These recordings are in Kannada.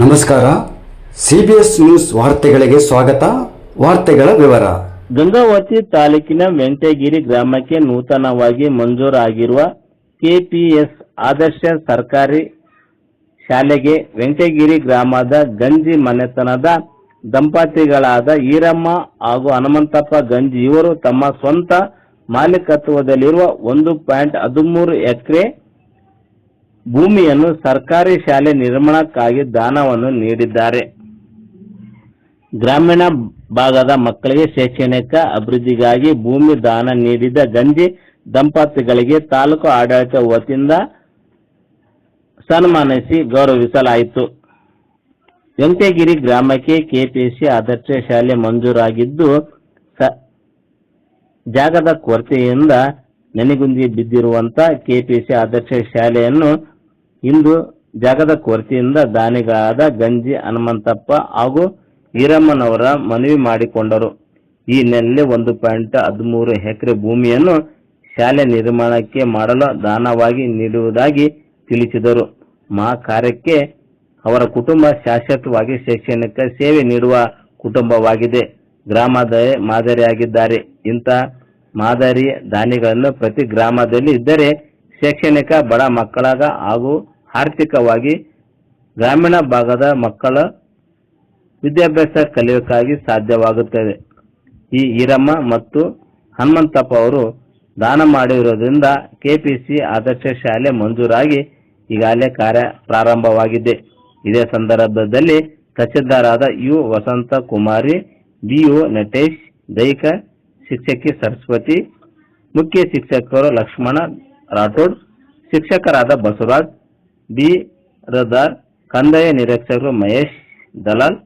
ನಮಸ್ಕಾರ. ಸಿಬಿಎಸ್ ನ್ಯೂಸ್ ವಾರ್ತೆಗಳಿಗೆ ಸ್ವಾಗತ. ವಾರ್ತೆಗಳ ವಿವರ. ಗಂಗಾವತಿ ತಾಲೂಕಿನ ವೆಂಕಟಗಿರಿ ಗ್ರಾಮಕ್ಕೆ ನೂತನವಾಗಿ ಮಂಜೂರಾಗಿರುವ ಕೆಪಿಎಸ್ ಆದರ್ಶ ಸರ್ಕಾರಿ ಶಾಲೆಗೆ ವೆಂಕಟಗಿರಿ ಗ್ರಾಮದ ಗಂಜಿ ಮನೆತನದ ದಂಪತಿಗಳಾದ ಈರಮ್ಮ ಹಾಗೂ ಹನುಮಂತಪ್ಪ ಗಂಜಿ ಇವರು ತಮ್ಮ ಸ್ವಂತ ಮಾಲೀಕತ್ವದಲ್ಲಿರುವ 1.13 ಎಕರೆ ಭೂಮಿಯನ್ನು ಸರ್ಕಾರಿ ಶಾಲೆ ನಿರ್ಮಾಣಕ್ಕಾಗಿ ದಾನವನ್ನು ನೀಡಿದ್ದಾರೆ. ಗ್ರಾಮೀಣ ಭಾಗದ ಮಕ್ಕಳಿಗೆ ಶೈಕ್ಷಣಿಕ ಅಭಿವೃದ್ಧಿಗಾಗಿ ಭೂಮಿ ದಾನ ನೀಡಿದ ಗಂಜಿ ದಂಪತಿಗಳಿಗೆ ತಾಲೂಕು ಆಡಳಿತ ವತಿಯಿಂದ ಸನ್ಮಾನಿಸಿ ಗೌರವಿಸಲಾಯಿತು. ವೆಂಕಟಗಿರಿ ಗ್ರಾಮಕ್ಕೆ ಕೆಪಿಎಸ್ಸಿ ಆದರ್ಶ ಶಾಲೆ ಮಂಜೂರಾಗಿದ್ದು, ಜಾಗದ ಕೊರತೆಯಿಂದ ನೆನೆಗುಂದಿ ಬಿದ್ದಿರುವಂತಹ ಕೆಪಿಎಸ್ಸಿ ಆದರ್ಶ ಶಾಲೆಯನ್ನು ಇಂದು ಜಾಗದ ಕೊರತೆಯಿಂದ ದಾನಿಗಳಾದ ಗಂಜಿ ಹನುಮಂತಪ್ಪ ಹಾಗೂ ಈರಮ್ಮನವರ ಮನವಿ ಮಾಡಿಕೊಂಡರು. ಈ ಹಿನ್ನೆಲೆಯಲ್ಲಿ 1.13 ಎಕರೆ ಭೂಮಿಯನ್ನು ಶಾಲೆ ನಿರ್ಮಾಣಕ್ಕೆ ಮಾಡಲು ದಾನವಾಗಿ ನೀಡುವುದಾಗಿ ತಿಳಿಸಿದರು. ಕಾರ್ಯಕ್ಕೆ ಅವರ ಕುಟುಂಬ ಶಾಶ್ವತವಾಗಿ ಶೈಕ್ಷಣಿಕ ಸೇವೆ ನೀಡುವ ಕುಟುಂಬವಾಗಿದೆ. ಗ್ರಾಮದ ಮಾದರಿಯಾಗಿದ್ದಾರೆ. ಇಂಥ ಮಾದರಿ ದಾನಿಗಳನ್ನು ಪ್ರತಿ ಗ್ರಾಮದಲ್ಲಿ ಇದ್ದರೆ ಶೈಕ್ಷಣಿಕ ಬಡ ಮಕ್ಕಳಾಗ ಹಾಗೂ ಆರ್ಥಿಕವಾಗಿ ಗ್ರಾಮೀಣ ಭಾಗದ ಮಕ್ಕಳ ವಿದ್ಯಾಭ್ಯಾಸ ಕಲಿಯೋಕ್ಕಾಗಿ ಸಾಧ್ಯವಾಗುತ್ತದೆ. ಈ ಈರಮ್ಮ ಮತ್ತು ಹನುಮಂತಪ್ಪ ಅವರು ದಾನ ಮಾಡಿರುವುದರಿಂದ ಕೆಪಿಎಸ್ಸಿ ಆದರ್ಶ ಶಾಲೆ ಮಂಜೂರಾಗಿ ಈಗಾಗಲೇ ಕಾರ್ಯ ಪ್ರಾರಂಭವಾಗಿದೆ. ಇದೇ ಸಂದರ್ಭದಲ್ಲಿ ತಹಶೀಲ್ದಾರಾದ ಯು ವಸಂತ ಕುಮಾರಿ, ಬಿಒ ನಟೇಶ್, ದೈಹಿಕ ಶಿಕ್ಷಕಿ ಸರಸ್ವತಿ, ಮುಖ್ಯ ಶಿಕ್ಷಕರು ಲಕ್ಷ್ಮಣ ರಾಠೋಡ್, ಶಿಕ್ಷಕರಾದ ಬಸವರಾಜ್ ಬಿರದಾರ್, ಕಂದಾಯ ನಿರೀಕ್ಷಕರು ಮಹೇಶ್ ದಲಾಲ್,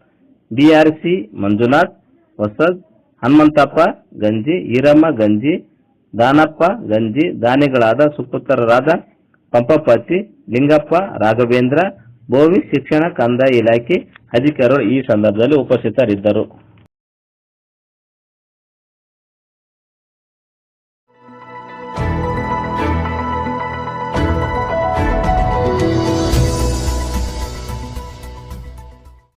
ಬಿಆರ್ಸಿ ಮಂಜುನಾಥ್ ವಸದ್, ಹನುಮಂತಪ್ಪ ಗಂಜಿ, ಈರಮ್ಮ ಗಂಜಿ, ದಾನಪ್ಪ ಗಂಜಿ, ದಾನಿಗಳಾದ ಸುಪುತ್ರರಾದ ಪಂಪಪತಿ, ಲಿಂಗಪ್ಪ, ರಾಘವೇಂದ್ರ, ಬೋವಿ, ಶಿಕ್ಷಣ ಕಂದಾಯ ಇಲಾಖೆ ಅಧಿಕಾರಿಗಳು ಈ ಸಂದರ್ಭದಲ್ಲಿ ಉಪಸ್ಥಿತರಿದ್ದರು.